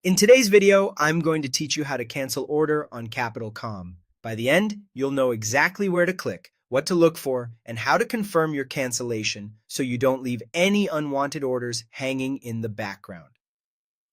In today's video, I'm going to teach you how to cancel order on Capital.com. By the end, you'll know exactly where to click, what to look for, and how to confirm your cancellation so you don't leave any unwanted orders hanging in the background.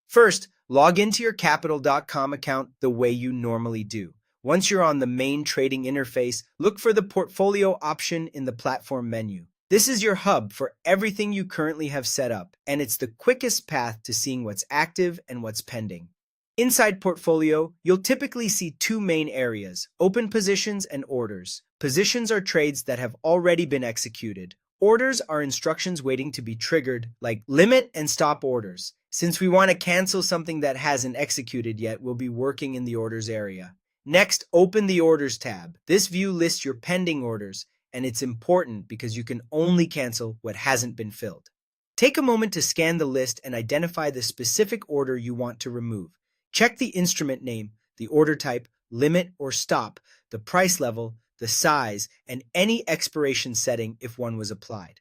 First, log into your Capital.com account the way you normally do. Once you're on the main trading interface, look for the portfolio option in the platform menu. This is your hub for everything you currently have set up, and it's the quickest path to seeing what's active and what's pending. Inside Portfolio, you'll typically see two main areas: open positions and orders. Positions are trades that have already been executed. Orders are instructions waiting to be triggered, like limit and stop orders. Since we want to cancel something that hasn't executed yet, we'll be working in the orders area. Next, open the Orders tab. This view lists your pending orders, and it's important because you can only cancel what hasn't been filled. Take a moment to scan the list and identify the specific order you want to remove. Check the instrument name, the order type, limit or stop, the price level, the size, and any expiration setting if one was applied.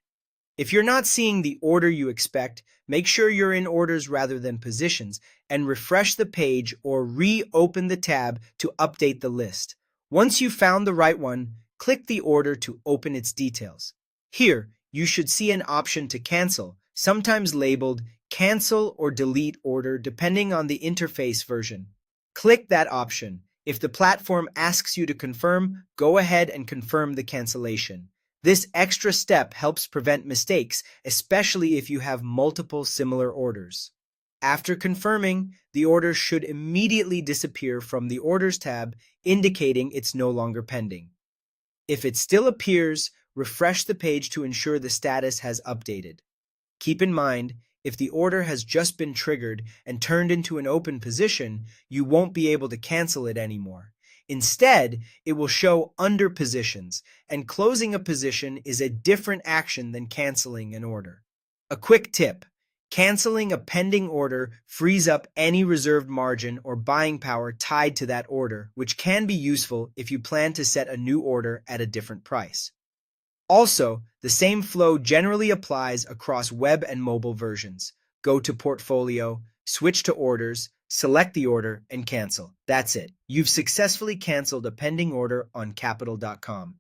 If you're not seeing the order you expect, make sure you're in orders rather than positions and refresh the page or reopen the tab to update the list. Once you've found the right one, click the order to open its details. Here, you should see an option to cancel, sometimes labeled Cancel or Delete Order depending on the interface version. Click that option. If the platform asks you to confirm, go ahead and confirm the cancellation. This extra step helps prevent mistakes, especially if you have multiple similar orders. After confirming, the order should immediately disappear from the Orders tab, indicating it's no longer pending. If it still appears, refresh the page to ensure the status has updated. Keep in mind, if the order has just been triggered and turned into an open position, you won't be able to cancel it anymore. Instead, it will show under positions, and closing a position is a different action than canceling an order. A quick tip: canceling a pending order frees up any reserved margin or buying power tied to that order, which can be useful if you plan to set a new order at a different price. Also, the same flow generally applies across web and mobile versions. Go to Portfolio, switch to Orders, select the order, and cancel. That's it. You've successfully canceled a pending order on Capital.com.